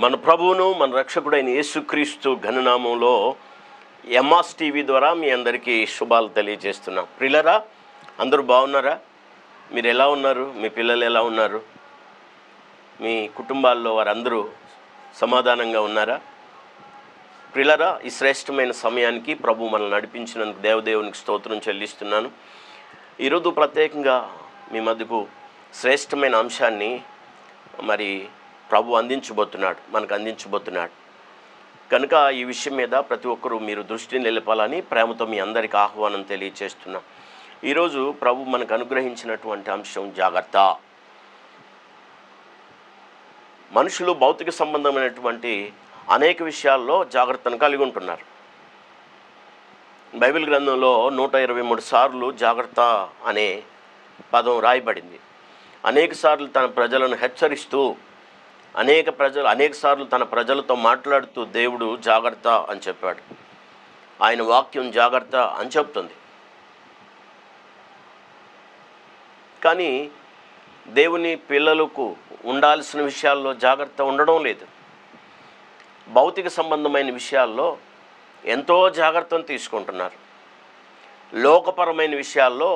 మన ప్రభువును మన రక్షకుడైన యేసుక్రీస్తు ఘననామంలో ఎంఆర్స్ టీవీ ద్వారా మీ అందరికీ శుభాలు తెలియజేస్తున్నాం. ప్రియులారా, అందరూ బాగున్నారా? మీరు ఎలా ఉన్నారు? మీ పిల్లలు ఎలా ఉన్నారు? మీ కుటుంబాల్లో వారందరూ సమాధానంగా ఉన్నారా? ప్రియులారా, ఈ శ్రేష్టమైన సమయానికి ప్రభు మనల్ని నడిపించినందుకు దేవదేవునికి స్తోత్రం చెల్లిస్తున్నాను. ఈరోజు ప్రత్యేకంగా మీ మధ్యకు శ్రేష్టమైన అంశాన్ని ప్రభు మనకు అందించబోతున్నాడు కనుక ఈ విషయం మీద ప్రతి ఒక్కరూ మీరు దృష్టిని నిలపాలని ప్రేమతో మీ అందరికీ ఆహ్వానం తెలియచేస్తున్నాం. ఈరోజు ప్రభు మనకు అనుగ్రహించినటువంటి అంశం జాగ్రత్త. మనుషులు భౌతిక సంబంధమైనటువంటి అనేక విషయాల్లో జాగ్రత్తను కలిగి ఉంటున్నారు. బైబిల్ గ్రంథంలో 123 సార్లు జాగ్రత్త అనే పదం రాయబడింది. అనేక సార్లు తన ప్రజలను హెచ్చరిస్తూ అనేక సార్లు తన ప్రజలతో మాట్లాడుతూ దేవుడు జాగ్రత్త అని చెప్పాడు. ఆయన వాక్యం జాగ్రత్త అని చెప్తుంది. కానీ దేవుని పిల్లలకు ఉండాల్సిన విషయాల్లో జాగ్రత్త ఉండడం లేదు. భౌతిక సంబంధమైన విషయాల్లో ఎంతో జాగ్రత్తను తీసుకుంటున్నారు. లోకపరమైన విషయాల్లో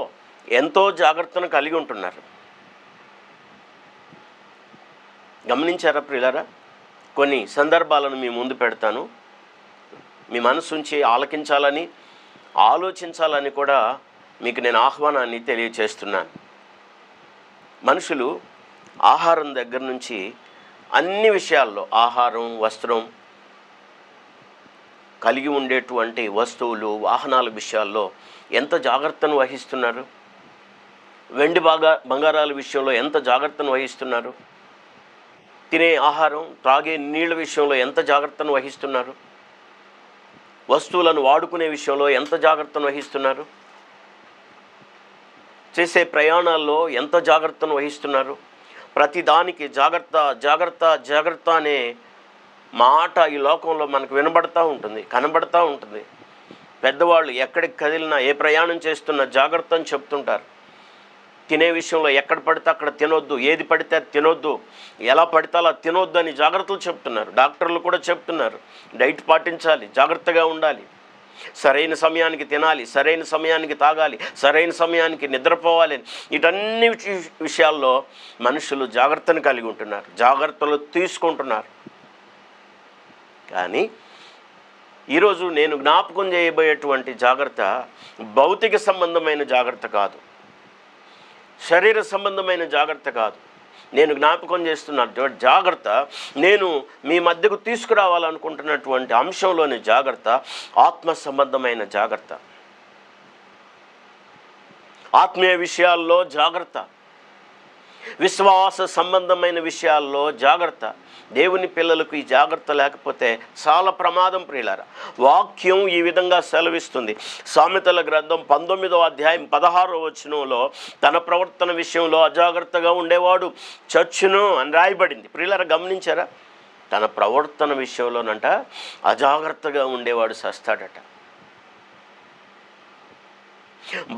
ఎంతో జాగ్రత్తను కలిగి ఉంటున్నారు. గమనించారా ప్రియులారా? కొన్ని సందర్భాలను మీ ముందు పెడతాను. మీ మనసు ఉంచి ఆలకించాలని, ఆలోచించాలని కూడా మీకు నేను ఆహ్వానాన్ని తెలియచేస్తున్నాను. మనుషులు ఆహారం దగ్గర నుంచి అన్ని విషయాల్లో, ఆహారం, వస్త్రం, కలిగి ఉండేటువంటి వస్తువులు, వాహనాల విషయాల్లో ఎంత జాగ్రత్తను వహిస్తున్నారు? వెండి బంగారాల విషయంలో ఎంత జాగ్రత్తను వహిస్తున్నారు? తినే ఆహారం, త్రాగే నీళ్ళ విషయంలో ఎంత జాగ్రత్తను వహిస్తున్నారు? వస్తువులను వాడుకునే విషయంలో ఎంత జాగ్రత్తను వహిస్తున్నారు? చేసే ప్రయాణాల్లో ఎంత జాగ్రత్తను వహిస్తున్నారు? ప్రతిదానికి జాగ్రత్త జాగ్రత్త జాగ్రత్త అనే మాట ఈ లోకంలో మనకు కనబడుతూ ఉంటుంది. పెద్దవాళ్ళు ఎక్కడికి కదిలినా, ఏ ప్రయాణం చేస్తున్నా జాగ్రత్త అని చెప్తుంటారు. తినే విషయంలో ఎక్కడ పడితే అక్కడ తినొద్దు, ఏది పడితే అది తినొద్దు, ఎలా పడితే అలా తినొద్దు అని జాగ్రత్తలు చెప్తున్నారు. డాక్టర్లు కూడా చెప్తున్నారు, డైట్ పాటించాలి, జాగ్రత్తగా ఉండాలి, సరైన సమయానికి తినాలి, సరైన సమయానికి తాగాలి, సరైన సమయానికి నిద్రపోవాలి. వీటన్ని విషయాల్లో మనుషులు జాగ్రత్తను కలిగి ఉంటున్నారు, జాగ్రత్తలు తీసుకుంటున్నారు. కానీ ఈరోజు నేను జ్ఞాపకం చేయబోయేటువంటి జాగ్రత్త భౌతిక సంబంధమైన జాగ్రత్త కాదు, శరీర సంబంధమైన జాగ్రత్త కాదు. నేను జ్ఞాపకం చేస్తున్న జాగ్రత్త, నేను మీ మధ్యకు తీసుకురావాలనుకుంటున్నటువంటి అంశంలోని జాగ్రత్త ఆత్మ సంబంధమైన జాగ్రత్త, ఆత్మీయ విషయాల్లో జాగ్రత్త, విశ్వాస సంబంధమైన విషయాల్లో జాగ్రత్త. దేవుని పిల్లలకు ఈ జాగ్రత్త లేకపోతే చాలా ప్రమాదం ప్రియులారా. వాక్యం ఈ విధంగా సెలవిస్తుంది. సామెతల గ్రంథం 19వ అధ్యాయం 16వ వచనంలో తన ప్రవర్తన విషయంలో అజాగ్రత్తగా ఉండేవాడు చచ్చును అని రాయబడింది. ప్రియులారా, గమనించారా? తన ప్రవర్తన విషయంలోనంట అజాగ్రత్తగా ఉండేవాడు చస్తాడట.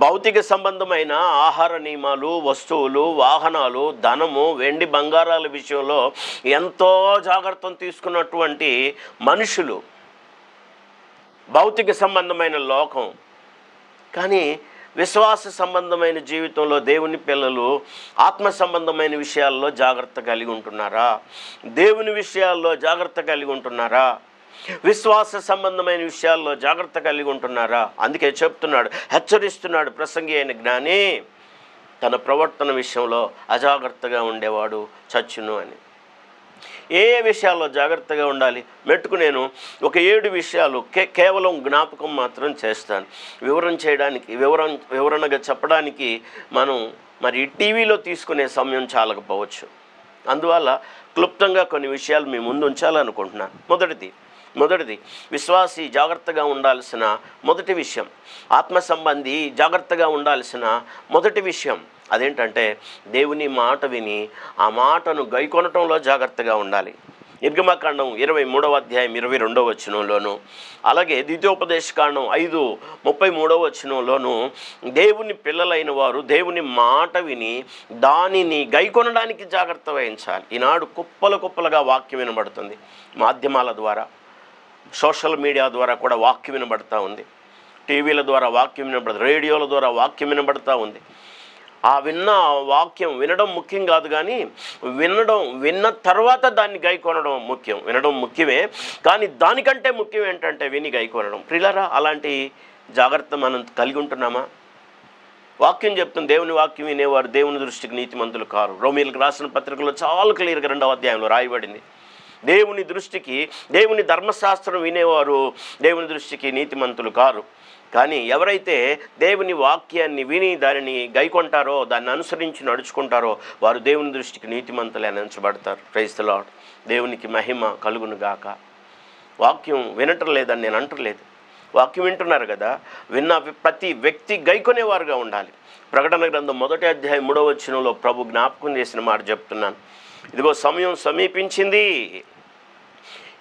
భౌతిక సంబంధమైన ఆహార నియమాలు, వస్తువులు, వాహనాలు, ధనము, వెండి బంగారాల విషయంలో ఎంతో జాగ్రత్తను తీసుకున్నటువంటి మనుషులు, భౌతిక సంబంధమైన లోకం. కానీ విశ్వాస సంబంధమైన జీవితంలో దేవుని పిల్లలు ఆత్మ సంబంధమైన విషయాల్లో జాగ్రత్త కలిగి ఉంటున్నారా? దేవుని విషయాల్లో జాగ్రత్త కలిగి ఉంటున్నారా? విశ్వాస సంబంధమైన విషయాల్లో జాగ్రత్త కలిగి ఉంటున్నారా? అందుకే చెప్తున్నాడు, హెచ్చరిస్తున్నాడు ప్రసంగి అయిన జ్ఞాని, తన ప్రవర్తన విషయంలో అజాగ్రత్తగా ఉండేవాడు చచ్చును అని. ఏ విషయాల్లో జాగ్రత్తగా ఉండాలి? మెట్టుకు నేను ఒక 7 విషయాలు కేవలం జ్ఞాపకం మాత్రం చేస్తాను. వివరణగా చెప్పడానికి మనం టీవీలో తీసుకునే సమయం చాలకపోవచ్చు. అందువల్ల క్లుప్తంగా కొన్ని విషయాలు మీ ముందు ఉంచాలనుకుంటున్నాను. మొదటిది విశ్వాసి జాగ్రత్తగా ఉండాల్సిన మొదటి విషయం, ఆత్మ సంబంధి జాగ్రత్తగా ఉండాల్సిన మొదటి విషయం అదేంటంటే దేవుని మాట విని ఆ మాటను గైకొనటంలో జాగ్రత్తగా ఉండాలి. నిర్గమకాండం 23వ అధ్యాయం 22వ వచనంలోను, అలాగే ద్వితీయోపదేశకాండం 5:33వ వచనంలోను దేవుని పిల్లలైన వారు దేవుని మాట విని దానిని గైకొనడానికి జాగ్రత్త వహించాలి. ఈనాడు కుప్పలుగా వాక్యం వినబడుతుంది. మాధ్యమాల ద్వారా, సోషల్ మీడియా ద్వారా కూడా వాక్యం వినబడుతూ ఉంది. టీవీల ద్వారా వాక్యం వినబడుతుంది, రేడియోల ద్వారా వాక్యం వినబడుతూ ఉంది. ఆ వాక్యం వినడం ముఖ్యం కాదు, కానీ విన్న తర్వాత దాన్ని గైకొనడం ముఖ్యం. వినడం ముఖ్యమే, కానీ దానికంటే ముఖ్యం ఏంటంటే విని గైకొనడం. ప్రియులారా, అలాంటి జాగ్రత్త మనం కలిగి ఉంటున్నామా? వాక్యం చెప్తుంది, దేవుని వాక్యం వినేవారు దేవుని దృష్టికి నీతిమంతులు కారు. రోమీయులకు రాసిన పత్రికలో చాలా క్లియర్గా 2వ అధ్యాయంలో రాయబడింది. దేవుని దృష్టికి, దేవుని ధర్మశాస్త్రం వినేవారు దేవుని దృష్టికి నీతిమంతులు కారు. కానీ ఎవరైతే దేవుని వాక్యాన్ని విని దానిని గైకొంటారో, దాన్ని అనుసరించి నడుచుకుంటారో వారు దేవుని దృష్టికి నీతిమంతులే ఎంచబడతారు. Praise the lord. దేవునికి మహిమ కలుగును గాక. వాక్యం వినటం లేదని నేను అంటలేదు, వాక్యం వింటున్నారు కదా. విన్న ప్రతి వ్యక్తి గైకొనేవారుగా ఉండాలి. ప్రకటన గ్రంథం 1వ అధ్యాయం 3వ వచనంలో ప్రభు జ్ఞాపకం చేసిన మాట చెప్తున్నాను. ఇదిగో సమయం సమీపించింది.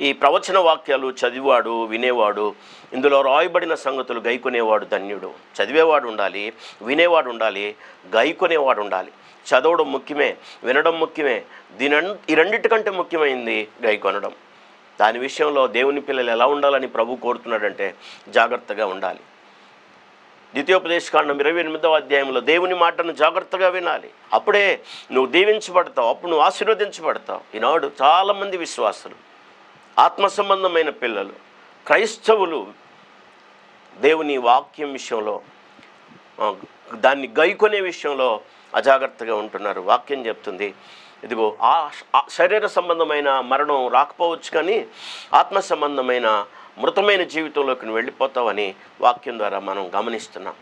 ఈ ప్రవచన వాక్యాలు చదివాడు, వినేవాడు, ఇందులో రాయబడిన సంగతులు గైకొనేవాడు ధన్యుడు. చదివేవాడు ఉండాలి, వినేవాడు ఉండాలి, గైకొనేవాడు ఉండాలి. చదవడం ముఖ్యమే, వినడం ముఖ్యమే. ఈ రెండింటికంటే ముఖ్యమైంది గైకొనడం. దాని విషయంలో దేవుని పిల్లలు ఎలా ఉండాలని ప్రభు కోరుతున్నాడంటే జాగ్రత్తగా ఉండాలి. ద్వితీయోపదేశకాండం 28వ అధ్యాయంలో దేవుని మాటను జాగ్రత్తగా వినాలి. అప్పుడే నువ్వు దీవించబడతావు, అప్పుడు నువ్వు ఆశీర్వదించబడతావు. ఈనాడు చాలామంది విశ్వాసులు, ఆత్మ సంబంధమైన పిల్లలు, క్రైస్తవులు దేవుని వాక్యం విషయంలో, దాన్ని గైకొనే విషయంలో అజాగ్రత్తగా ఉంటున్నారు. వాక్యం చెప్తుంది, ఇదిగో ఆ శరీర సంబంధమైన మరణం రాకపోవచ్చు, కానీ ఆత్మ సంబంధమైన మృతమైన జీవితంలోకి వెళ్ళిపోతావని వాక్యం ద్వారా మనం గమనిస్తున్నాం.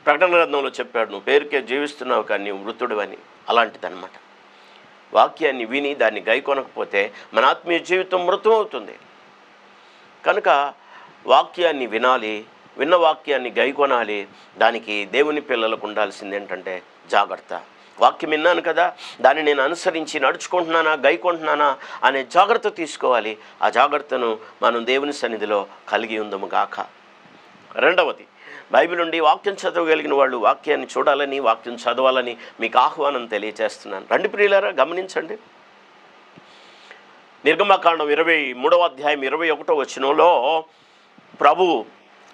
ప్రకటన గ్రంథంలో చెప్పాడు, నువ్వు పేరుకే జీవిస్తున్నావు కానీ నీవు మృతుడు అని. అలాంటిదన్నమాట. వాక్యాన్ని విని దాన్ని గైకొనకపోతే మన ఆత్మీయ జీవితం మృతం అవుతుంది. కనుక వాక్యాన్ని వినాలి, విన్న వాక్యాన్ని గైకొనాలి. దానికి దేవుని పిల్లలకు ఉండాల్సింది ఏంటంటే జాగ్రత్త. వాక్యం విన్నాను కదా, దాన్ని నేను అనుసరించి నడుచుకుంటున్నానా, గైకొంటున్నానా అనే జాగ్రత్త తీసుకోవాలి. ఆ జాగ్రత్తను మనం దేవుని సన్నిధిలో కలిగి ఉందము గాక. రెండవది, బైబిల్ నుండి వాక్యం చదవగలిగిన వాళ్ళు వాక్యాన్ని చూడాలని, వాక్యం చదవాలని మీకు ఆహ్వానం తెలియజేస్తున్నాను. రండి ప్రియులారా, గమనించండి. నిర్గమకాండం 23వ అధ్యాయం 21వ వచనంలో ప్రభు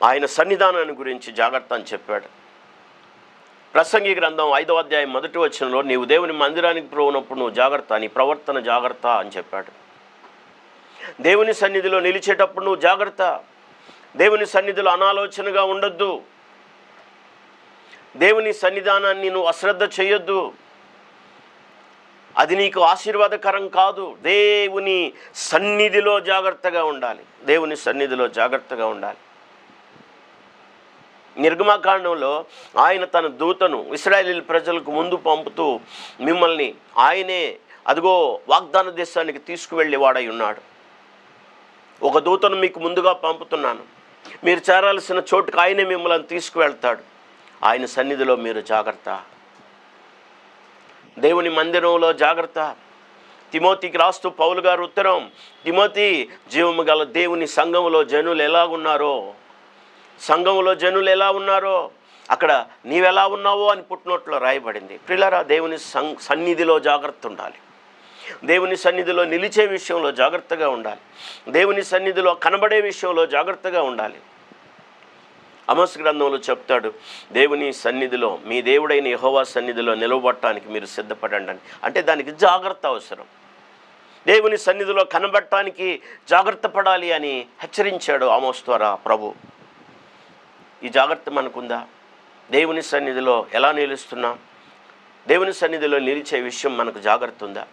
ఆయన సన్నిధానాన్ని గురించి జాగ్రత్త అని చెప్పాడు. ప్రసంగి గ్రంథం 5వ అధ్యాయం 1వ వచనంలో నీవు దేవుని మందిరానికి పోనప్పుడు నువ్వు జాగ్రత్త, నీ ప్రవర్తన జాగ్రత్త అని చెప్పాడు. దేవుని సన్నిధిలో నిలిచేటప్పుడు నువ్వు జాగ్రత్త. దేవుని సన్నిధిలో అనాలోచనగా ఉండొద్దు. దేవుని సన్నిధానాన్ని నువ్వు అశ్రద్ధ చేయొద్దు. అది నీకు ఆశీర్వాదకరం కాదు. దేవుని సన్నిధిలో జాగ్రత్తగా ఉండాలి. దేవుని సన్నిధిలో జాగ్రత్తగా ఉండాలి. నిర్గమకాండంలో ఆయన తన దూతను ఇశ్రాయేలు ప్రజలకు ముందు పంపుతూ మిమ్మల్ని ఆయనే అదిగో వాగ్దాన దేశానికి తీసుకువెళ్ళేవాడై ఉన్నాడు. ఒక దూతను మీకు ముందుగా పంపుతున్నాను, మీరు చేరాల్సిన చోటుకు ఆయనే మిమ్మల్ని తీసుకువెళ్తాడు. ఆయన సన్నిధిలో మీరు జాగ్రత్త. దేవుని మందిరంలో జాగ్రత్త. తిమోతికి రాస్తూ పౌలు గారు ఉత్తరం, తిమోతి, జీవము గల దేవుని సంఘములో జనులు ఎలాగున్నారో, సంఘములో జనులు ఎలా ఉన్నారో అక్కడ నీవెలా ఉన్నావో అని పుట్టినోట్లో రాయబడింది. ప్రియులారా, దేవుని సన్నిధిలో జాగ్రత్త ఉండాలి. దేవుని సన్నిధిలో నిలిచే విషయంలో జాగ్రత్తగా ఉండాలి. దేవుని సన్నిధిలో కనబడే విషయంలో జాగ్రత్తగా ఉండాలి. ఆమోస్ గ్రంథంలో చెప్తాడు, దేవుని సన్నిధిలో, మీ దేవుడైన యెహోవా సన్నిధిలో నిలవబడటానికి మీరు సిద్ధపడండి అని. అంటే దానికి జాగ్రత్త అవసరం. దేవుని సన్నిధిలో కనబడటానికి జాగ్రత్త పడాలి అని హెచ్చరించాడు ఆమోస్ ద్వారా ప్రభు. ఈ జాగ్రత్త మనకుందా? దేవుని సన్నిధిలో ఎలా నిలుస్తున్నాం? దేవుని సన్నిధిలో నిలిచే విషయం మనకు జాగ్రత్త ఉందా?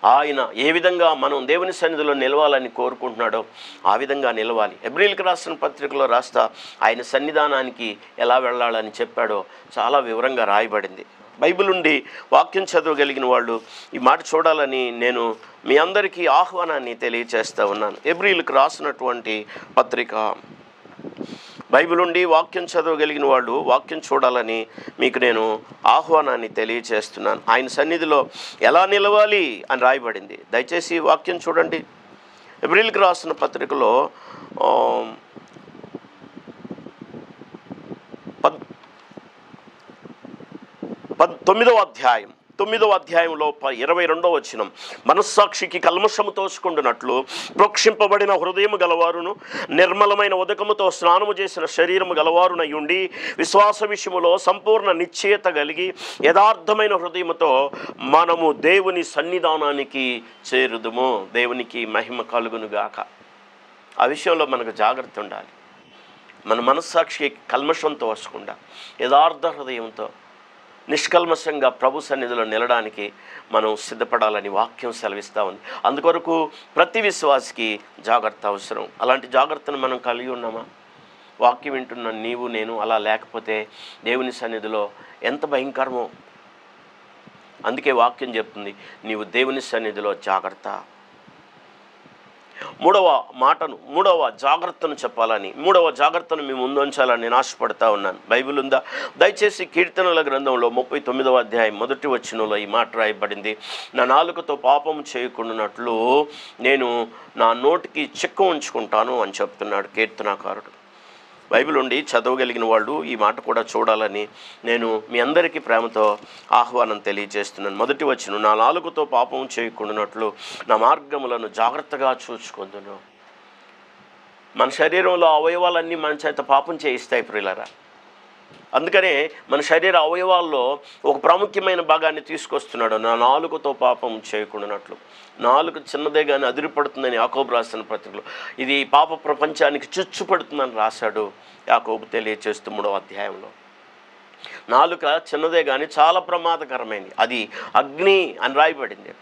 ఆయన ఏ విధంగా మనం దేవుని సన్నిధిలో నిలవాలని కోరుకుంటున్నాడో ఆ విధంగా నిలవాలి. హెబ్రీయులకు రాసిన పత్రికలో రాస్తా ఆయన సన్నిధానానికి ఎలా వెళ్ళాలని చెప్పాడో చాలా వివరంగా రాయబడింది. బైబిల్ నుండి వాక్యం చదవగలిగిన వాళ్ళు ఈ మాట చూడాలని నేను మీ అందరికీ ఆహ్వానాన్ని తెలియచేస్తూ ఉన్నాను. హెబ్రీయులకు రాసినటువంటి పత్రిక బైబిల్ ఉండి వాక్యం చదవగలిగిన వాళ్ళు వాక్యం చూడాలని మీకు నేను ఆహ్వానాన్ని తెలియచేస్తున్నాను. ఆయన సన్నిధిలో ఎలా నిలవాలి అని రాయబడింది. దయచేసి వాక్యం చూడండి. ఎబ్రిల్కి రాసిన పత్రికలో 9వ అధ్యాయంలో 22వ వచనం, మనస్సాక్షికి కల్మషము తోచుకుంటున్నట్లు ప్రోక్షింపబడిన హృదయము గలవారును నిర్మలమైన ఉదకముతో స్నానము చేసిన శరీరము గలవారునై ఉండి విశ్వాస విషయములో సంపూర్ణ నిశ్చయత కలిగి యథార్థమైన హృదయముతో మనము దేవుని సన్నిధానానికి చేరుదుము. దేవునికి మహిమ కలుగునుగాక. ఆ విషయంలో మనకు జాగ్రత్త ఉండాలి. మన మనస్సాక్షికి కల్మషం తోచకుండా యథార్థ హృదయంతో నిష్కల్మషంగా ప్రభు సన్నిధిలో నిలడానికి మనం సిద్ధపడాలని వాక్యం సెలవిస్తూ ఉంది. అందుకొరకు ప్రతి విశ్వాసికి జాగ్రత్త అవసరం. అలాంటి జాగ్రత్తను మనం కలిగి ఉన్నామా? వాక్యం వింటున్న నీవు నేను అలా లేకపోతే దేవుని సన్నిధిలో ఎంత భయంకరమో. అందుకే వాక్యం చెప్తుంది, నీవు దేవుని సన్నిధిలో జాగ్రత్త. మూడవ జాగ్రత్తను చెప్పాలని, మూడవ జాగ్రత్తను మీ ముందు ఉంచాలని నేను ఆశపడతా ఉన్నాను. బైబిల్ ఉందా? దయచేసి కీర్తనల గ్రంథంలో 39వ అధ్యాయం 1వ వచనంలో ఈ మాట రాయబడింది, నా నాలుకతో పాపం చేయకుండానట్లు నేను నా నోటికి చిక్కు ఉంచుకుంటాను అని చెప్తున్నాడు కీర్తనాకారుడు. బైబిల్ ఉండి చదవగలిగిన వాళ్ళు ఈ మాట కూడా చూడాలని నేను మీ అందరికీ ప్రేమతో ఆహ్వానం తెలియజేస్తున్నాను. 1వ వచనం, నా నాలుకతో పాపం చేయకుండానట్లు నా మార్గములను జాగ్రత్తగా చూసుకుందును. మన శరీరంలో అవయవాలన్నీ మన చేత పాపం చేయిస్తాయి ప్రియులారా. అందుకనే మన శరీర అవయవాల్లో ఒక ప్రాముఖ్యమైన భాగాన్ని తీసుకొస్తున్నాడు, నా నాలుకతో పాపం చేయకుండానట్లు. నాలుక చిన్నదే కానీ అదిరిపడుతుందని యాకోబు రాసిన పత్రికలో, ఇది పాప ప్రపంచానికి చుచ్చుపడుతుందని రాశాడు యాకోబు తెలియచేస్తూ 3వ అధ్యాయంలో. నాలుక చిన్నదే కానీ చాలా ప్రమాదకరమైంది, అది అగ్ని అని రాయబడింది.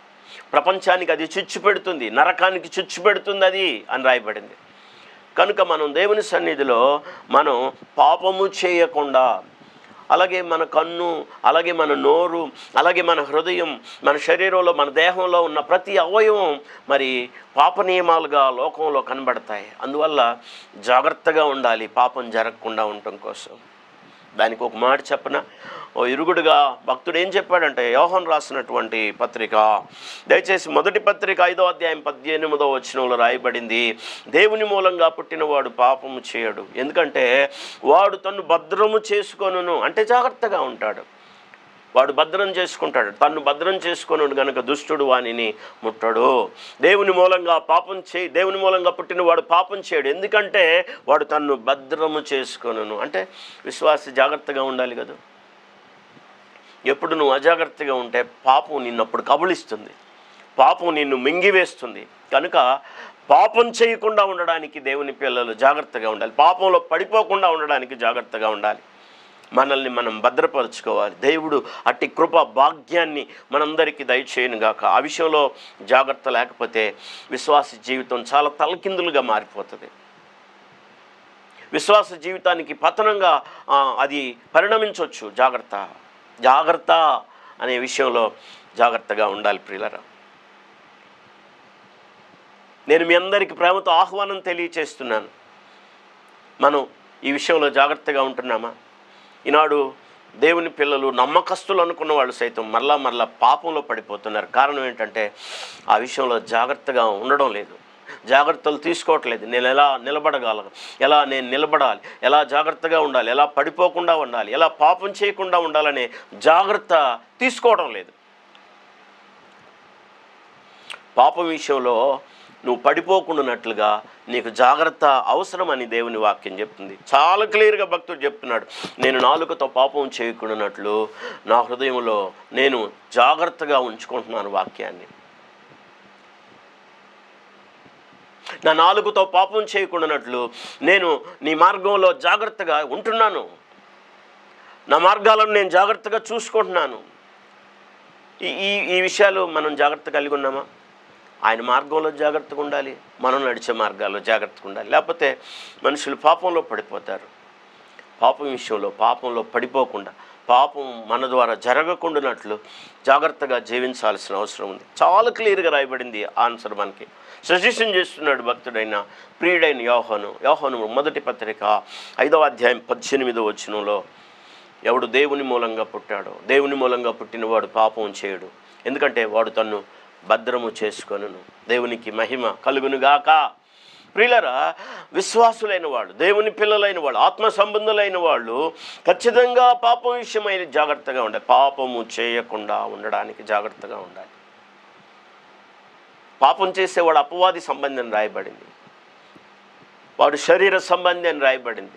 ప్రపంచానికి అది చిచ్చు పెడుతుంది, నరకానికి చిచ్చు పెడుతుంది అది అని రాయబడింది. కనుక మనం దేవుని సన్నిధిలో మనం పాపము చేయకుండా, అలాగే మన కన్ను, అలాగే మన నోరు, అలాగే మన హృదయం, మన శరీరంలో, మన దేహంలో ఉన్న ప్రతి అవయవం మరి పాప నియమాలుగా లోకంలో కనబడతాయి. అందువల్ల జాగ్రత్తగా ఉండాలి పాపం జరగకుండా ఉండటం కోసం. దానికి ఒక మాట చెప్పన, ఓ ఇరుగుడుగా భక్తుడు ఏం చెప్పాడంటే, యోహాను రాసినటువంటి పత్రిక, దయచేసి మొదటి పత్రిక 5వ అధ్యాయం 18వ వచనంలో రాయబడింది, దేవుని మూలంగా పుట్టినవాడు పాపము చేయడు, ఎందుకంటే వాడు తన్ను భద్రము చేసుకొనును. అంటే జాగ్రత్తగా ఉంటాడు, వాడు భద్రం చేసుకుంటాడు. తన్ను భద్రం చేసుకొనుడు గనుక దుష్టుడు వానిని ముట్టడు. దేవుని మూలంగా పుట్టిన వాడు పాపం చేయడు, ఎందుకంటే వాడు తన్ను భద్రము చేసుకొనును. అంటే విశ్వాసి జాగ్రత్తగా ఉండాలి కదా. ఎప్పుడు నువ్వు అజాగ్రత్తగా ఉంటే పాపం నిన్నప్పుడు కబళిస్తుంది, పాపం నిన్ను మింగివేస్తుంది. కనుక పాపం చేయకుండా ఉండడానికి దేవుని పిల్లలు జాగ్రత్తగా ఉండాలి. పాపంలో పడిపోకుండా ఉండడానికి జాగ్రత్తగా ఉండాలి. మనల్ని మనం భద్రపరచుకోవాలి. దేవుడు అట్టి కృప భాగ్యాన్ని మనందరికీ దయచేయనుగాక. ఆ విషయంలో జాగ్రత్త లేకపోతే విశ్వాస జీవితం చాలా తలకిందులుగా మారిపోతుంది. విశ్వాస జీవితానికి పతనంగా అది పరిణమించవచ్చు. జాగ్రత్త అనే విషయంలో జాగ్రత్తగా ఉండాలి ప్రియులారా. నేను మీ అందరికీ ప్రేమతో ఆహ్వానం తెలియచేస్తున్నాను. మనం ఈ విషయంలో జాగ్రత్తగా ఉంటున్నామా? ఈనాడు దేవుని పిల్లలు నమ్మకస్తులు అనుకున్న వాళ్ళు సైతం మరలా పాపంలో పడిపోతున్నారు. కారణం ఏంటంటే ఆ విషయంలో జాగ్రత్తగా ఉండడం లేదు, జాగ్రత్తలు తీసుకోవట్లేదు. నేను ఎలా నిలబడగలను, ఎలా నేను నిలబడాలి, ఎలా జాగ్రత్తగా ఉండాలి, ఎలా పడిపోకుండా ఉండాలి, ఎలా పాపం చేయకుండా ఉండాలనే జాగ్రత్త తీసుకోవడం లేదు. పాపం విషయంలో నువ్వు పడిపోకుండానట్లుగా నీకు జాగ్రత్త అవసరమని దేవుని వాక్యం చెప్తుంది. చాలా క్లియర్గా భక్తుడు చెప్తున్నాడు, నేను నాలుకతో పాపం చేయకుండానట్లు నా హృదయంలో నేను జాగ్రత్తగా ఉంచుకుంటున్నాను వాక్యాన్ని. నా నాలుకతో పాపం చేయకుండానట్లు నేను నీ మార్గంలో జాగ్రత్తగా ఉంటున్నాను, నా మార్గాలను నేను జాగ్రత్తగా చూసుకుంటున్నాను. ఈ విషయాలు మనం జాగ్రత్త కలిగి ఉన్నామా? ఆయన మార్గంలో జాగ్రత్తగా ఉండాలి, మనం నడిచే మార్గాల్లో జాగ్రత్తగా ఉండాలి. లేకపోతే మనుషులు పాపంలో పడిపోతారు. పాపం విషయంలో పాపంలో పడిపోకుండా పాపం మన ద్వారా జరగకుండానట్లు జాగ్రత్తగా జీవించాల్సిన అవసరం ఉంది. చాలా క్లియర్గా రాయబడింది ఆన్సర్ మనకి. సజెషన్ చేస్తున్నాడు భక్తుడైన ప్రియుడైన యోహాను మొదటి పత్రిక 5వ అధ్యాయం 18వ వచనంలో, ఎవడు దేవుని మూలంగా పుట్టాడో, దేవుని మూలంగా పుట్టినవాడు పాపం చేయడు, ఎందుకంటే వాడు తన్ను భద్రము చేసుకొనును, దేవునికి మహిమ కలుగునుగాక. ప్రియులరా, విశ్వాసులైన వాళ్ళు, దేవుని పిల్లలైన వాళ్ళు, ఆత్మ సంబంధులైన వాళ్ళు ఖచ్చితంగా పాపం విషయమై జాగ్రత్తగా ఉండాలి. పాపము చేయకుండా ఉండడానికి జాగ్రత్తగా ఉండాలి. పాపం చేసేవాడు అపవాది సంబంధి అని రాయబడింది, వాడు శరీర సంబంధి అని రాయబడింది.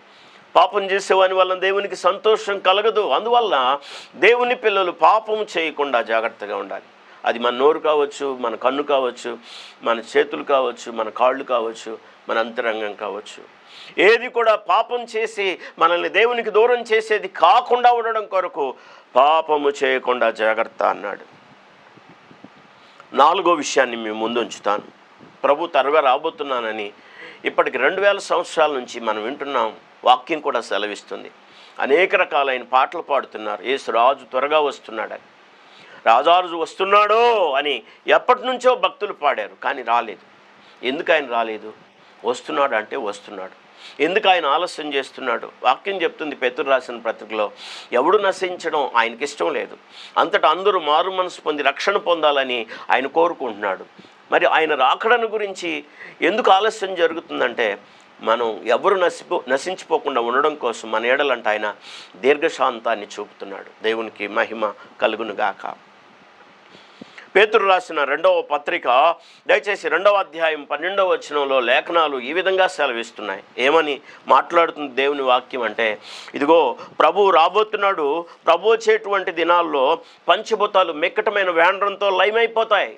పాపం చేసేవాని వల్ల దేవునికి సంతోషం కలగదు. అందువల్ల దేవుని పిల్లలు పాపం చేయకుండా జాగ్రత్తగా ఉండాలి. అది మన నోరు కావచ్చు, మన కన్ను కావచ్చు, మన చేతులు కావచ్చు, మన కాళ్ళు కావచ్చు, మన అంతరంగం కావచ్చు. ఏది కూడా పాపం చేసి మనల్ని దేవునికి దూరం చేసేది కాకుండా ఉండడం కొరకు పాపము చేయకుండా జాగ్రత్త అన్నాడు. 4వ విషయాన్ని మేము ముందు ఉంచుతాను. ప్రభు త్వరగా రాబోతున్నానని ఇప్పటికి 2000 సంవత్సరాల నుంచి మనం వింటున్నాం. వాక్యం కూడా సెలవిస్తుంది. అనేక రకాలైన పాటలు పాడుతున్నారు. యేసు రాజు త్వరగా వస్తున్నాడని, రాజారాజు వస్తున్నాడో అని ఎప్పటి నుంచో భక్తులు పాడారు, కానీ రాలేదు. ఎందుకు ఆయన రాలేదు? వస్తున్నాడు అంటే వస్తున్నాడు. ఎందుకు ఆయన ఆలస్యం చేస్తున్నాడు? వాక్యం చెప్తుంది పేతురు రాసిన పత్రికలో, ఎవడు నశించడం ఆయనకి ఇష్టం లేదు, అంతటా అందరూ మారు మనసు పొంది రక్షణ పొందాలని ఆయన కోరుకుంటున్నాడు. మరి ఆయన రాకడను గురించి ఎందుకు ఆలస్యం జరుగుతుందంటే, మనం ఎవరు నశించిపోకుండా ఉండడం కోసం మన ఏడలంటే ఆయన దీర్ఘశాంతాన్ని చూపుతున్నాడు. దేవునికి మహిమ కలుగునుగాక. పేతురు రాసిన 2వ పత్రిక దయచేసి 2వ అధ్యాయం 12వ వచనంలో లేఖనాలు ఈ విధంగా సెలవిస్తున్నాయి. ఏమని మాట్లాడుతుంది దేవుని వాక్యం అంటే, ఇదిగో ప్రభువు రాబోతున్నాడు, ప్రభు వచ్చేటువంటి దినాల్లో పంచభూతాలు మిక్కటమైన వేండ్రంతో లయమైపోతాయి,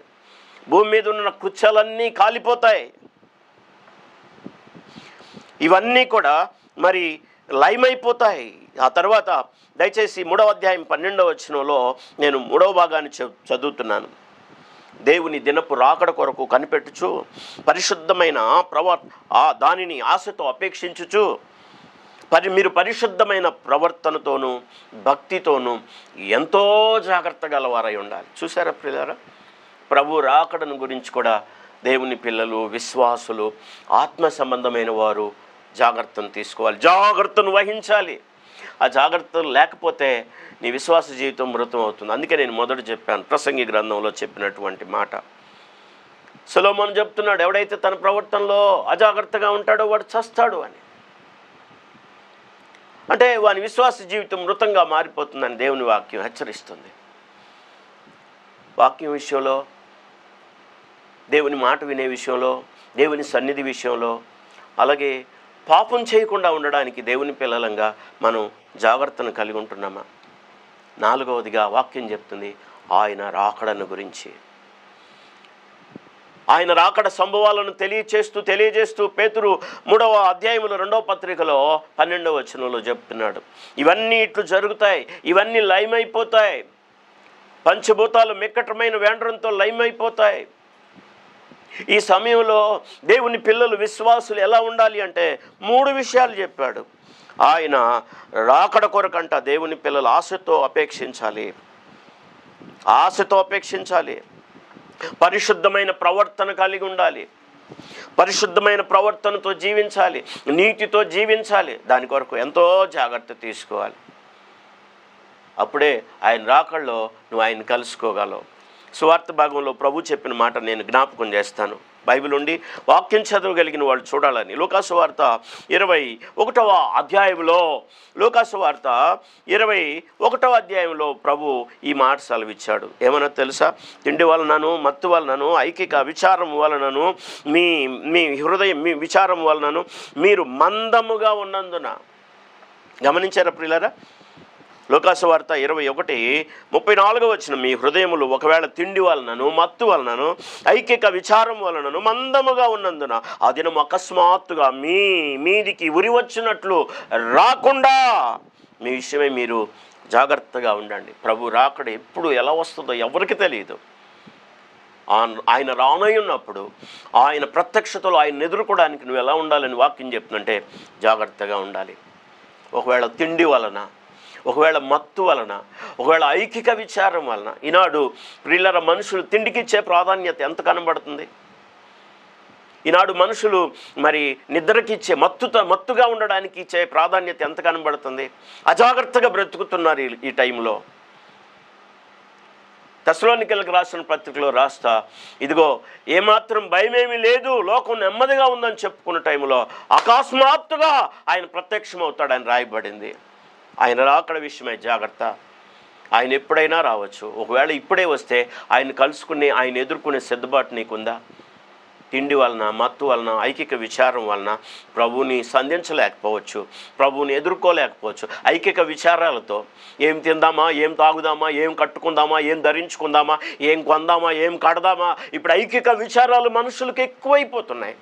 భూమి మీద ఉన్న కృత్యాలన్నీ కాలిపోతాయి. ఇవన్నీ కూడా మరి లయమైపోతాయి. ఆ తర్వాత దయచేసి 3వ అధ్యాయం 12వ వచనంలో నేను 3వ భాగాన్ని చదువుతున్నాను. దేవుని దినపు రాకడ కొరకు కనిపెట్టుచు పరిశుద్ధమైన దానిని ఆశతో అపేక్షించుచు మీరు పరిశుద్ధమైన ప్రవర్తనతోనూ భక్తితోనూ ఎంతో జాగ్రత్త గలవారై ఉండాలి. చూసారా ప్రియులారా, ప్రభు రాకడను గురించి కూడా దేవుని పిల్లలు, విశ్వాసులు, ఆత్మ సంబంధమైన వారు జాగ్రత్తను తీసుకోవాలి, జాగ్రత్తను వహించాలి. ఆ జాగ్రత్తలు లేకపోతే నీ విశ్వాస జీవితం మృతం అవుతుంది. అందుకే నేను మొదట చెప్పాను, ప్రసంగి గ్రంథంలో చెప్పినటువంటి మాట. సొలొమోను చెప్తున్నాడు, ఎవడైతే తన ప్రవర్తనలో అజాగ్రత్తగా ఉంటాడో వాడు చస్తాడు అని. అంటే వాని విశ్వాస జీవితం మృతంగా మారిపోతుందని దేవుని వాక్యం హెచ్చరిస్తుంది. వాక్యం విషయంలో, దేవుని మాట వినే విషయంలో, దేవుని సన్నిధి విషయంలో, అలాగే పాపం చేయకుండా ఉండడానికి దేవుని పిల్లలంగా మనం జాగ్రత్తను కలిగి ఉంటున్నామా? 4వదిగా వాక్యం చెప్తుంది ఆయన రాకడను గురించి. ఆయన రాకడ సంభవాలను తెలియజేస్తూ పేతురు 3వ అధ్యాయంలో 2వ పత్రికలో 12వ వచనంలో చెప్తున్నాడు, ఇవన్నీ ఇట్లు జరుగుతాయి, ఇవన్నీ లయమైపోతాయి, పంచభూతాలు మిక్కటమైన వేండ్రంతో లయమైపోతాయి. ఈ సమయంలో దేవుని పిల్లలు, విశ్వాసులు ఎలా ఉండాలి అంటే 3 విషయాలు చెప్పాడు. ఆయన రాకడ కొరకంట దేవుని పిల్లలు ఆశతో అపేక్షించాలి, పరిశుద్ధమైన ప్రవర్తన కలిగి ఉండాలి, పరిశుద్ధమైన ప్రవర్తనతో జీవించాలి, నీతితో జీవించాలి. దాని కొరకు ఎంతో జాగ్రత్త తీసుకోవాలి. అప్పుడే ఆయన రాకడలో నువ్వు ఆయన కలుసుకోగలవు. సువార్త భాగంలో ప్రభు చెప్పిన మాట నేను జ్ఞాపకం చేస్తాను. బైబిల్ ఉండి వాక్యం చదవగలిగిన వాళ్ళు చూడాలని. లూకాసు వార్త 21వ అధ్యాయంలో, లూకాసు వార్త 21వ అధ్యాయంలో ప్రభు ఈ మాట సెలవిచ్చాడు. ఏమన్నా తెలుసా? తిండి వలనను, మత్తు వలనను, ఐకిక విచారం వలనను, మీ హృదయం మీ విచారం వలనను మీరు మందముగా ఉన్నందున. గమనించారా ప్రియులారా? లూకాసు వార్త 21:34 వచనం, మీ హృదయములు ఒకవేళ తిండి వలనను, మత్తు వలనను, ఐకిక విచారం వలనను మందముగా ఉన్నందున ఆ దినం అకస్మాత్తుగా మీదికి ఉరి వచ్చినట్లు రాకుండా మీ విషయమై మీరు జాగ్రత్తగా ఉండండి. ప్రభు రాకడ ఎప్పుడు ఎలా వస్తుందో ఎవరికి తెలియదు. ఆయన రానై ఉన్నప్పుడు ఆయన ప్రత్యక్షతలో ఆయన ఎదుర్కోవడానికి నువ్వు ఎలా ఉండాలని వాక్యం చెప్తుందంటే జాగ్రత్తగా ఉండాలి. ఒకవేళ తిండి వలన, ఒకవేళ మత్తు వలన, ఒకవేళ ఐకిక విచారం వలన ఈనాడు ప్రియులారా మనుషులు తిండికిచ్చే ప్రాధాన్యత ఎంత కనబడుతుంది. ఈనాడు మనుషులు మరి నిద్రకిచ్చే మత్తుగా ఉండడానికి ఇచ్చే ప్రాధాన్యత ఎంత కనబడుతుంది. అజాగ్రత్తగా బ్రతుకుతున్నారు ఈ టైంలో. తెస్సలోనికీయులకు రాసిన పత్రికలో రాస్తా, ఇదిగో ఏమాత్రం భయమేమీ లేదు, లోకం నెమ్మదిగా ఉందని చెప్పుకున్న టైంలో అకస్మాత్తుగా ఆయన ప్రత్యక్షమవుతాడని రాయబడింది. ఆయన రాకడ విషయమై జాగ్రత్త. ఆయన ఎప్పుడైనా రావచ్చు. ఒకవేళ ఇప్పుడే వస్తే ఆయన కలుసుకుని ఆయన ఎదుర్కొనే సిద్ధపాటు నీకుందా? తిండి వలన, మత్తు వలన, ఐకిక విచారం వలన ప్రభువుని సంధించలేకపోవచ్చు, ప్రభువుని ఎదుర్కోలేకపోవచ్చు. ఐకిక విచారాలతో ఏం తిందామా, ఏం తాగుదామా, ఏం కట్టుకుందామా, ఏం ధరించుకుందామా, ఏం కొందామా, ఏం కడదామా, ఇప్పుడు ఐకిక విచారాలు మనుషులకు ఎక్కువైపోతున్నాయి.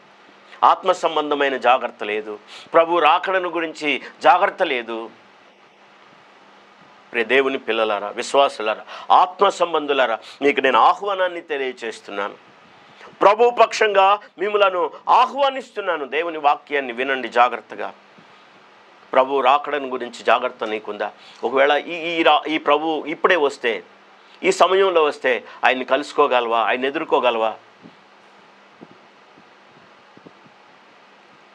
ఆత్మ సంబంధమైన జాగ్రత్త లేదు, ప్రభు రాకడను గురించి జాగ్రత్త లేదు. దేవుని పిల్లలారా, విశ్వాసులారా, ఆత్మ సంబంధులారా, మీకు నేను ఆహ్వానాన్ని తెలియచేస్తున్నాను. ప్రభు పక్షంగా మిమ్మలను ఆహ్వానిస్తున్నాను. దేవుని వాక్యాన్ని వినండి జాగ్రత్తగా. ప్రభు రాకడను గురించి జాగ్రత్త నీకుందా? ఒకవేళ ఈ ప్రభు ఇప్పుడే వస్తే, ఈ సమయంలో వస్తే ఆయన్ని కలుసుకోగలవా? ఆయన ఎదుర్కోగలవా?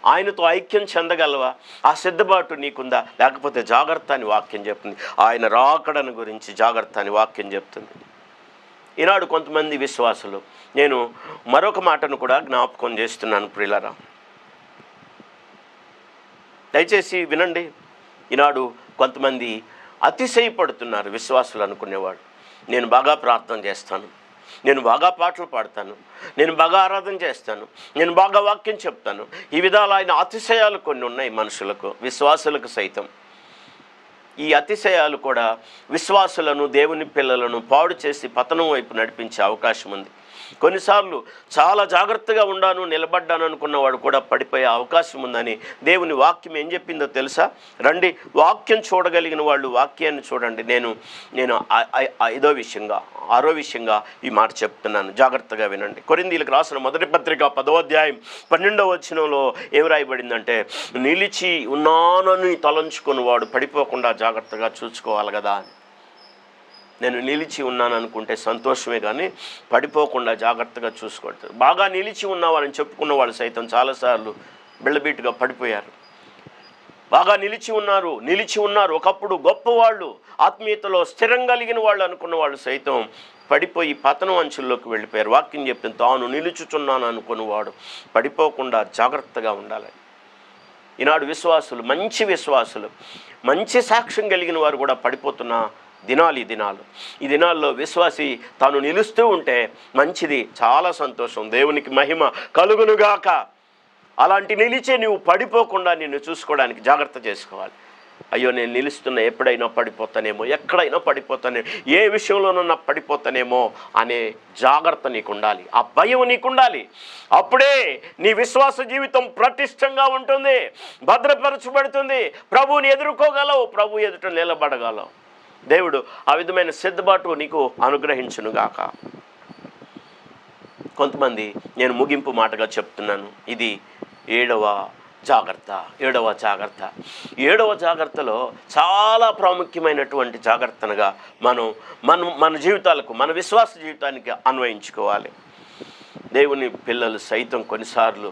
ఆయనతో ఐక్యం చెందగలవా? ఆ సిద్ధపాటు నీకుందా? లేకపోతే జాగ్రత్త అని వాక్యం చెప్తుంది. ఆయన రాకడను గురించి జాగ్రత్త అని వాక్యం చెప్తుంది. ఈనాడు కొంతమంది విశ్వాసులు, నేను మరొక మాటను కూడా జ్ఞాపకం చేస్తున్నాను ప్రియులారా, దయచేసి వినండి. ఈనాడు కొంతమంది అతిశయపడుతున్నారు విశ్వాసులు అనుకునేవాడు. నేను బాగా ప్రార్థన చేస్తాను, నేను బాగా పాటలు పాడతాను, నేను బాగా ఆరాధన చేస్తాను, నేను బాగా వాక్యం చెప్తాను. ఈ విధాలైన అతిశయాలు కొన్ని ఉన్నాయి మనుషులకు, విశ్వాసులకు సైతం. ఈ అతిశయాలు కూడా విశ్వాసులను, దేవుని పిల్లలను పాడు చేసి పతనం వైపు నడిపించే అవకాశం ఉంది. కొన్నిసార్లు చాలా జాగ్రత్తగా నిలబడ్డాను అనుకున్నవాడు కూడా పడిపోయే అవకాశం ఉందని దేవుని వాక్యం ఏం చెప్పిందో తెలుసా? రండి, వాక్యం చూడగలిగిన వాళ్ళు వాక్యాన్ని చూడండి. నేను ఆరో విషయంగా ఈ మాట చెప్తున్నాను, జాగ్రత్తగా వినండి. కొరింథీయులకు రాసిన మొదటి పత్రిక 10వ అధ్యాయం 12వ వచనంలో ఏం రాయబడిందంటే, నిలిచి ఉన్నానని తలంచుకుని వాడు పడిపోకుండా జాగ్రత్తగా చూసుకోవాలి కదా అని. నేను నిలిచి ఉన్నాను అనుకుంటే సంతోషమే, కానీ పడిపోకుండా జాగ్రత్తగా చూసుకోవద్దు. బాగా నిలిచి ఉన్నావారని చెప్పుకున్న వాళ్ళు సైతం చాలాసార్లు బిళ్ళబీటుగా పడిపోయారు. బాగా నిలిచి ఉన్నారు ఒకప్పుడు గొప్పవాళ్ళు, ఆత్మీయతలో స్థిరం కలిగిన వాళ్ళు అనుకున్న వాళ్ళు సైతం పడిపోయి పతనం అంచుల్లోకి వెళ్ళిపోయారు. వాక్యం చెప్తుంది, తాను నిలుచుచున్నాను అనుకున్నవాడు పడిపోకుండా జాగ్రత్తగా ఉండాలి. ఈనాడు విశ్వాసులు, మంచి సాక్ష్యం కలిగిన వారు కూడా పడిపోతున్న దినాలు ఈ దినాల్లో విశ్వాసి తాను నిలుస్తూ ఉంటే మంచిది, చాలా సంతోషం, దేవునికి మహిమ కలుగునుగాక. అలాంటి నిలిచే నువ్వు పడిపోకుండా నిన్ను చూసుకోవడానికి జాగ్రత్త చేసుకోవాలి. అయ్యో నేను నిలుస్తున్నా, ఎప్పుడైనా పడిపోతానేమో, ఎక్కడైనా పడిపోతానేమో, ఏ విషయంలోనన్నా పడిపోతానేమో అనే జాగ్రత్త నీకుండాలి, ఆ భయం నీకుండాలి. అప్పుడే నీ విశ్వాస జీవితం పటిష్టంగా ఉంటుంది, భద్రపరచబడుతుంది. ప్రభువుని ఎదుర్కోగలవు, ప్రభు ఎదుట నిలబడగలవు. దేవుడు ఆ విధమైన సిద్ధపాటు నీకు అనుగ్రహించునుగాక. కొంతమంది, నేను ముగింపు మాటగా చెప్తున్నాను, ఇది ఏడవ జాగ్రత్తలో చాలా ప్రాముఖ్యమైనటువంటి జాగ్రత్తగా మన జీవితాలకు, మన విశ్వాస జీవితానికి అన్వయించుకోవాలి. దేవుని పిల్లలు సైతం కొన్నిసార్లు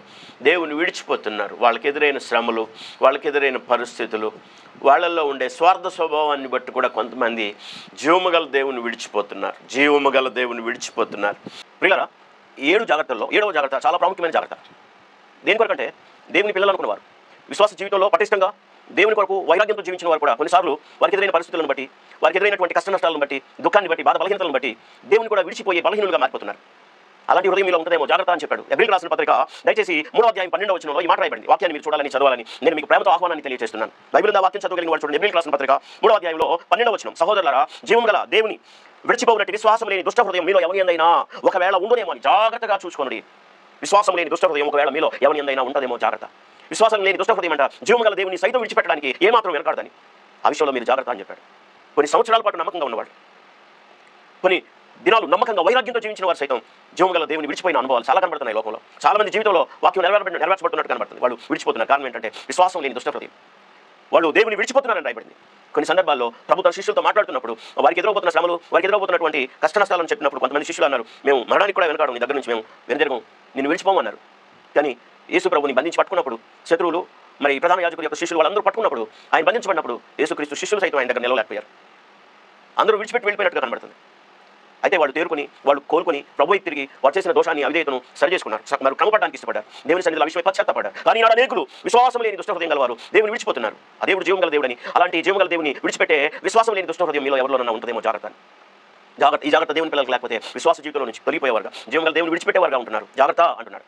దేవుని విడిచిపోతున్నారు. వాళ్ళకి ఎదురైన శ్రమలు, వాళ్ళకి ఎదురైన పరిస్థితులు, వాళ్ళల్లో ఉండే స్వార్థ స్వభావాన్ని బట్టి కూడా కొంతమంది జీవముగల దేవుని విడిచిపోతున్నారు. ప్రియులారా, 7 జాగ్రత్తల్లో 7వ జాగ్రత్త చాలా ప్రాముఖ్యమైన జాగ్రత్త. దేని కొరకంటే, దేవుని పిల్లలు అనుకున్నవారు విశ్వాస జీవితంలో పటిష్టంగా దేవుని కొరకు వైరాగ్యంతో జీవించిన వారు కూడా కొన్నిసార్లు వారికి ఎదురైన పరిస్థితులను బట్టి, వారికి ఎదురైనటువంటి కష్ట నష్టాలను బట్టి, దుఃఖాన్ని బట్టి, బాధ బలహీనతలను బట్టి దేవుని కూడా విడిచిపోయే బలహీనులుగా మారిపోతున్నారు. అలాంటి హృదయం మీలో ఉంటుందేమో, జాగ్రత్త అని చెప్పాడు. హెబ్రీయులకు రాసిన పత్రిక దయచేసి 3వ అధ్యాయం 12వ వచనంలో ఈ మాట రాయబడింది. వాక్యాన్ని మీరు చూడాలని, చదవాలని నేను మీకు ప్రేమతో ఆహ్వానాన్ని తెలియజేస్తున్నాను. బైబిల్ వాక్యం చదవగలిగిన వాళ్ళు చూడండి. హెబ్రీయులకు రాసిన పత్రిక 3వ అధ్యాయంలో 12వ వచనం, సహోదరులారా, జీవము గల దేవుని విడిచిపోయినట్టు విశ్వాసం లేని దుష్ట హృదయం మీలో ఎవరి యందైనా ఒకవేళ ఉండునేమో అని జాగ్రత్తగా చూసుకోండి. విశ్వాసం లేని దుష్ట హృదయం ఒకవేళ మీలో ఎవరి యందైనా ఉంటుందేమో జాగ్రత్త. విశ్వాసం లేని దుష్ట హృదయం అంట జీవము గల దేవుని సైతం విడిచిపెట్టడానికి ఏమాత్రం వెనకాడదని. ఆ విషయంలో మీరు జాగ్రత్త అని చెప్పాడు. కొన్ని సంవత్సరాల పాటు నమ్మకంగా ఉన్నవాడు, కొన్ని దినాలు నమ్మకంగా వైరాగ్యంతో జీవించిన వారు సైతం జీవము గల దేవుని విడిచిపోయిన అనుభవాలు చాలా కనబడుతున్నాయి లోకంలో. చాలా మంది జీవితంలో వాక్యం నెరవేర్చబడుతున్నట్టు కనబడుతుంది, వాళ్ళు విడిచిపోతున్నారు. కారణం ఏంటంటే విశ్వాసం లేని దుష్ట హృదయం. వాళ్ళు దేవుని విడిచిపోతున్నారని రాయబడింది. కొన్ని సందర్భాల్లో ప్రభు తన శిష్యులతో మాట్లాడుతున్నప్పుడు వారికి ఎదురవుతున్న శ్రమలు, వారికి ఎదురవుతున్నటువంటి కష్ట నష్టాలను చెప్పినప్పుడు కొంతమంది శిష్యులు అన్నారు, మేము మరణానికి కూడా వెనకాడం, నీ దగ్గర నుంచి మేము వెనుదిరగం, నిన్ను విడిచిపోమన్నారు. కానీ యేసు ప్రభుని బంధించి పట్టుకున్నప్పుడు శత్రువులు, మరి ప్రధాన యాజకుల యొక్క శిష్యులు వాళ్ళందరూ పట్టుకున్నప్పుడు, ఆయన బంధించబడినప్పుడు యేసుక్రీస్తు శిష్యులు సైతం ఆయన దగ్గర నిలవలేకపోయారు. అందరూ విడిచిపెట్టి వెళ్ళిపోయినట్టుగా కనబడుతుంది. అయితే వాళ్ళు తేరుకొని, వాళ్ళు కోలుకొని ప్రభు తిరిగి వారు చేసిన దోషాన్ని, అవిధేయతను సరి చేసుకున్నారు. మరి క్రమపడడానికి ఇష్టపడ్డారు. దేవుని సన్నిధిలో విషయమై పశ్చాత్తపడ్డారు. కానీ నాడు అనేకులు విశ్వాసం లేని దుష్ట హృదయం గలవారు దేవుని విడిచిపోతున్నారు. ఆ దేవుడు జీవం గల దేవుడని, అలాంటి జీవం గల దేవుని విడిచిపెట్టే విశ్వాసం లేని దుష్ట హృదయం మీలో ఎవరిలోనన్నా ఉంటుందేమో జాగ్రత్త. ఈ జాగ్రత్త దేవుని పిల్లలకు లేకపోతే విశ్వాస జీవితంలో నుంచి తొలిపోయేవారుగా, జీవం గల దేవుని విడిచిపెట్టేవారుగా ఉంటున్నారు. జాగ్రత్త అంటున్నాడు.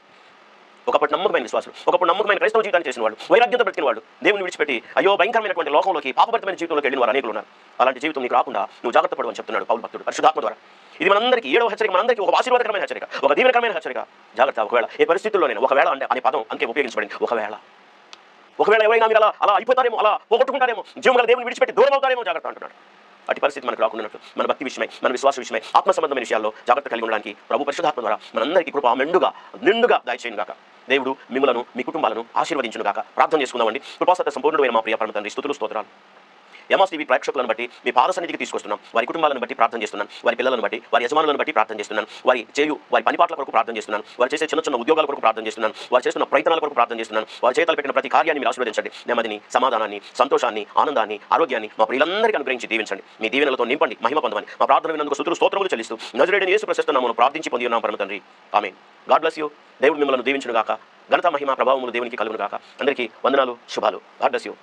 ఒకప్పుడు నమ్మకమైన విశ్వాసులు, ఒకప్పుడు నమ్మకమైన క్రైస్తవ జీవితాన్ని చేసిన వాళ్ళు, వైరాగ్యంతో బ్రతికిన వాళ్ళు, దేవుని విడిచిపెట్టి అయ్యో భయంకరమైనటువంటి లోకంలోకి, పాపభరితమైన జీవితంలోకి వెళ్ళిన వారు అనేకులు ఉన్నారు. అలాంటి జీవితం నీకు రాకుండా నువ్వు జాగ్రత్త పడవని చెప్తున్నాడు పౌలు భక్తుడు పరిశుద్ధాత్మ ద్వారా. ఇది మనందరికీ 7వ హెచ్చరిక, మనందరికీ ఒక ఆశీర్వాదకరమైన హెచ్చరిక, ఒక దీవెనకరమైన హెచ్చరిక. జాగ్రత్త. ఒకవేళ ఏ పరిస్థితుల్లో నేను ఒకవేళ అనే పదం అంతే ఉపయోగించబడింది. ఒకవేళ ఎవరైనా మీరు అలా అయిపోతారేమో, అలా పోగొట్టుకుంటారేమో, జీవం గల దేవుని విడిచిపెట్టి దూరం అవుతారేమో జాగ్రత్త అంటున్నాడు. అటు పరిస్థితి మనకు రాకుండా మన భక్తి విషయమై, మన విశ్వాస విషయమై, ఆత్మ సంబంధమైన విషయాల్లో జాగ్రత్త కలిగి ఉండడానికి ప్రభు పరిశుద్ధాత్మ ద్వారా మనందరికీ కృప నిండుగా దయచేయును గాక. దేవుడు మిమ్మలను, మీ కుటుంబాలను ఆశీర్వదించును గాక. ప్రార్థన చేసుకుందామండి. కృపాసత్య సంపూర్ణమైన మా ప్రియ పరమ తండ్రి, స్తుతులు స్తోత్రాలు. ఎంఎస్ టీవీ ప్రేక్షకులను బట్టి మీ పాద సన్నిధికి తీసుకొస్తున్నాం. వారి కుటుంబాలను బట్టి ప్రార్థన చేస్తున్నాను. వారి పిల్లలను బట్టి, వారి యజమానులను బట్టి ప్రార్థన చేస్తున్నాను. వారి పనిపాట్ల కొరకు ప్రార్థన చేస్తున్నాను. వారు చేసే చిన్న ఉద్యోగాల కొరకు ప్రార్థన చేస్తున్నాను. వారు చేస్తున్న ప్రయత్నాల కొరకు ప్రార్థన చేస్తున్నాను. వారి చేతులు పెట్టిన ప్రతి కార్యాన్ని మీరు ఆశీర్వదించండి. నెమ్మదిని, సమాధానాన్ని, సంతోషాన్ని, ఆనందాన్ని, ఆరోగ్యాన్ని మా ప్రియులందరికీ అనుగ్రహించి దీవించండి. మీ దీవెనలతో నింపండి, మహిమ పొందమని మా ప్రార్థన విన్నందుకు స్తుతులు స్తోత్రములు చెల్లిస్తూ నజరేయుడైన యేసు ప్రశస్త నామమున ప్రార్థించి పొంది ఉన్నాం పరమ తండ్రి. ఆమేన్. God bless you. దేవుడు మిమ్మల్ని దీవించును గాక. ఘనత, మహిమ, ప్రభావములు దేవునికి కలుగును గాక. అందరికీ వందనాలు, శుభాలు. God bless you.